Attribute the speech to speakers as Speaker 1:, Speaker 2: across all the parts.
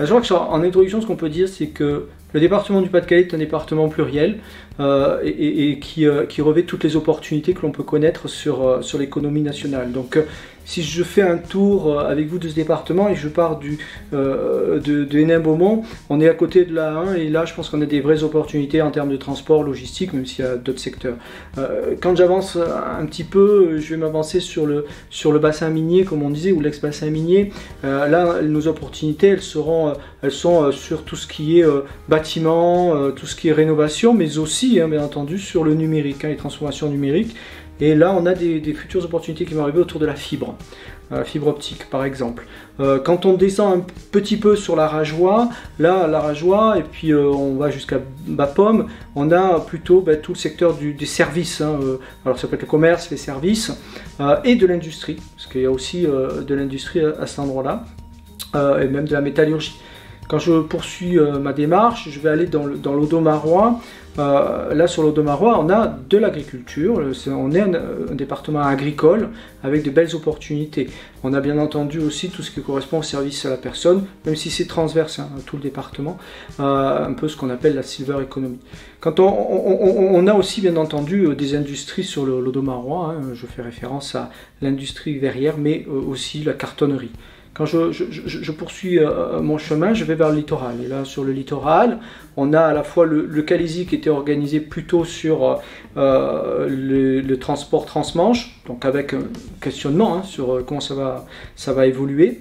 Speaker 1: Je crois qu'en introduction, ce qu'on peut dire, c'est que le département du Pas-de-Calais est un département pluriel et qui revêt toutes les opportunités que l'on peut connaître sur l'économie nationale. Donc si je fais un tour avec vous de ce département et je pars de Hénin-Beaumont, on est à côté de la 1 et là je pense qu'on a des vraies opportunités en termes de transport, logistique, même s'il y a d'autres secteurs. Quand j'avance un petit peu, je vais m'avancer sur le bassin minier, comme on disait, ou l'ex-bassin minier. Là, nos opportunités, elles sont sur tout ce qui est bâtiment, tout ce qui est rénovation, mais aussi, bien entendu, sur le numérique, les transformations numériques. Et là, on a des futures opportunités qui vont arriver autour de la fibre optique par exemple. Quand on descend un petit peu sur la Rajoie, là, la Rajoie, et puis on va jusqu'à Bapaume, on a plutôt tout le secteur des services. Alors ça peut être le commerce, les services, et de l'industrie, parce qu'il y a aussi de l'industrie à cet endroit-là, et même de la métallurgie. Quand je poursuis ma démarche, je vais aller dans l'Audomarois. Là sur l'Audomarois, on a de l'agriculture, on est un département agricole avec de belles opportunités. On a bien entendu aussi tout ce qui correspond au service à la personne, même si c'est transverse à tout le département, un peu ce qu'on appelle la silver economy. Quand on a aussi bien entendu des industries sur l'Audomarois, je fais référence à l'industrie verrière, mais aussi la cartonnerie. Quand je poursuis mon chemin, je vais vers le littoral. Et là, sur le littoral, on a à la fois le Calaisis qui était organisé plutôt sur le transport transmanche, donc avec un questionnement sur comment ça va évoluer.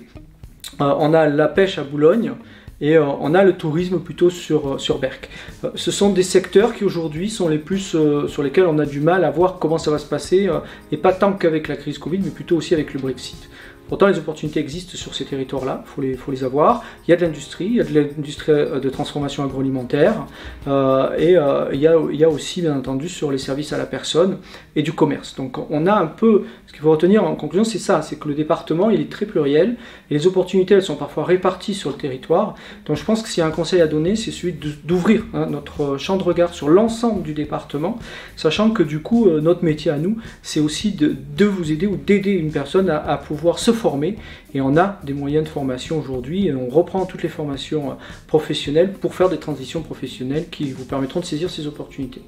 Speaker 1: On a la pêche à Boulogne. Et on a le tourisme plutôt sur Berck. Ce sont des secteurs qui aujourd'hui sont les plus sur lesquels on a du mal à voir comment ça va se passer, et pas tant qu'avec la crise Covid, mais plutôt aussi avec le Brexit. Pourtant, les opportunités existent sur ces territoires-là, il faut les avoir. Il y a de l'industrie, de transformation agroalimentaire, et il y a aussi, bien entendu, sur les services à la personne et du commerce. Donc on a un peu, ce qu'il faut retenir en conclusion, c'est ça, c'est que le département, il est très pluriel, et les opportunités, elles sont parfois réparties sur le territoire. Donc je pense que s'il y a un conseil à donner, c'est celui d'ouvrir notre champ de regard sur l'ensemble du département, sachant que du coup, notre métier à nous, c'est aussi de vous aider ou d'aider une personne à pouvoir se former, et on a des moyens de formation aujourd'hui, et on reprend toutes les formations professionnelles pour faire des transitions professionnelles qui vous permettront de saisir ces opportunités.